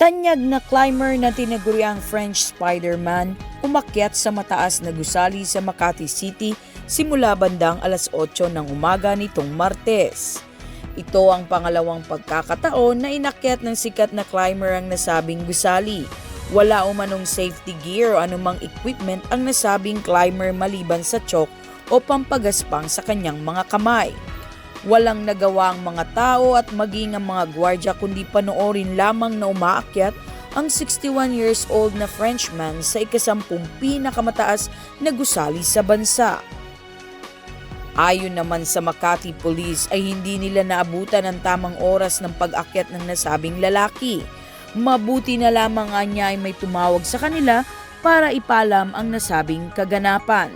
Tanyag na climber na tinaguriang French Spider-Man umakyat sa mataas na gusali sa Makati City simula bandang alas 8 ng umaga nitong Martes. Ito ang pangalawang pagkakataon na inakyat ng sikat na climber ang nasabing gusali. Wala umanong safety gear o anumang equipment ang nasabing climber maliban sa chalk o pampagaspang sa kanyang mga kamay. Walang nagawa ang mga tao at maging ang mga gwardya kundi panoorin lamang na umaakyat ang 61 years old na Frenchman sa ikasampung pinakamataas na gusali sa bansa. Ayon naman sa Makati Police ay hindi nila naabutan ang tamang oras ng pag-akyat ng nasabing lalaki. Mabuti na lamang nga niya ay may tumawag sa kanila para ipalam ang nasabing kaganapan.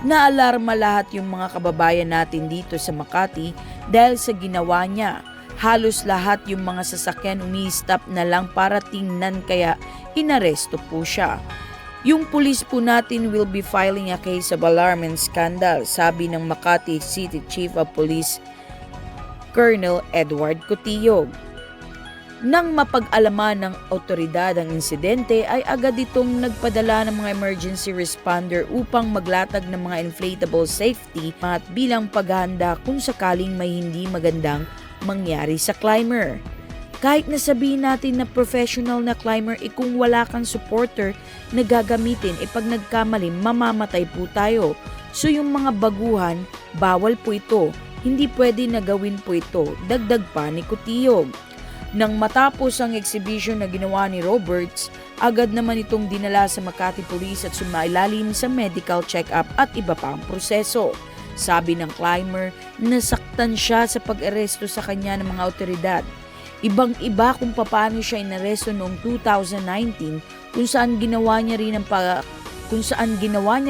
Naalarma lahat yung mga kababayan natin dito sa Makati dahil sa ginawa niya. Halos lahat yung mga sasakyan umi-stop na lang para tingnan kaya inaresto po siya. Yung pulis po natin will be filing a case of alarm and scandal, sabi ng Makati City Chief of Police Colonel Edward Cotillog. Nang mapag-alaman ng otoridad ang insidente ay agad itong nagpadala ng mga emergency responder upang maglatag ng mga inflatable safety at bilang paghahanda kung sakaling may hindi magandang mangyari sa climber. Kahit nasabihin natin na professional na climber kung wala kang supporter na gagamitin pag nagkamali mamamatay po tayo. So yung mga baguhan, bawal po ito. Hindi pwede na gawin po ito, dagdag pa ni Cotillog. Nang matapos ang exhibition na ginawa ni Roberts, agad naman itong dinala sa Makati Police at sumailalim sa medical check-up at iba pang proseso. Sabi ng climber, nasaktan siya sa pag-aresto sa kanya ng mga otoridad. Ibang-iba kung paano siya inaresto noong 2019 kung saan ginawa niya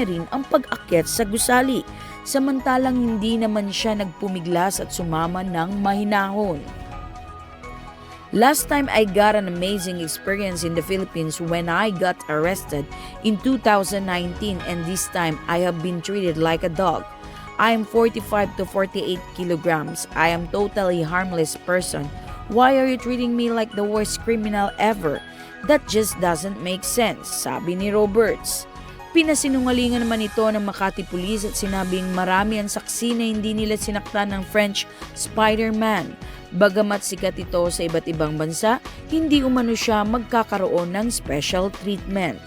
rin ang pag-akyat sa gusali, samantalang hindi naman siya nagpumiglas at sumama ng mahinahon. Last time I got an amazing experience in the Philippines when I got arrested in 2019 and this time I have been treated like a dog. I am 45 to 48 kilograms. I am totally harmless person. Why are you treating me like the worst criminal ever? That just doesn't make sense, sabi ni Roberts. Pinasinungalingan naman ito ng Makati Police at sinabing marami ang saksi na hindi nila sinaktan ng French Spider-Man. Bagamat sikat ito sa iba't ibang bansa, hindi umano siya magkakaroon ng special treatment.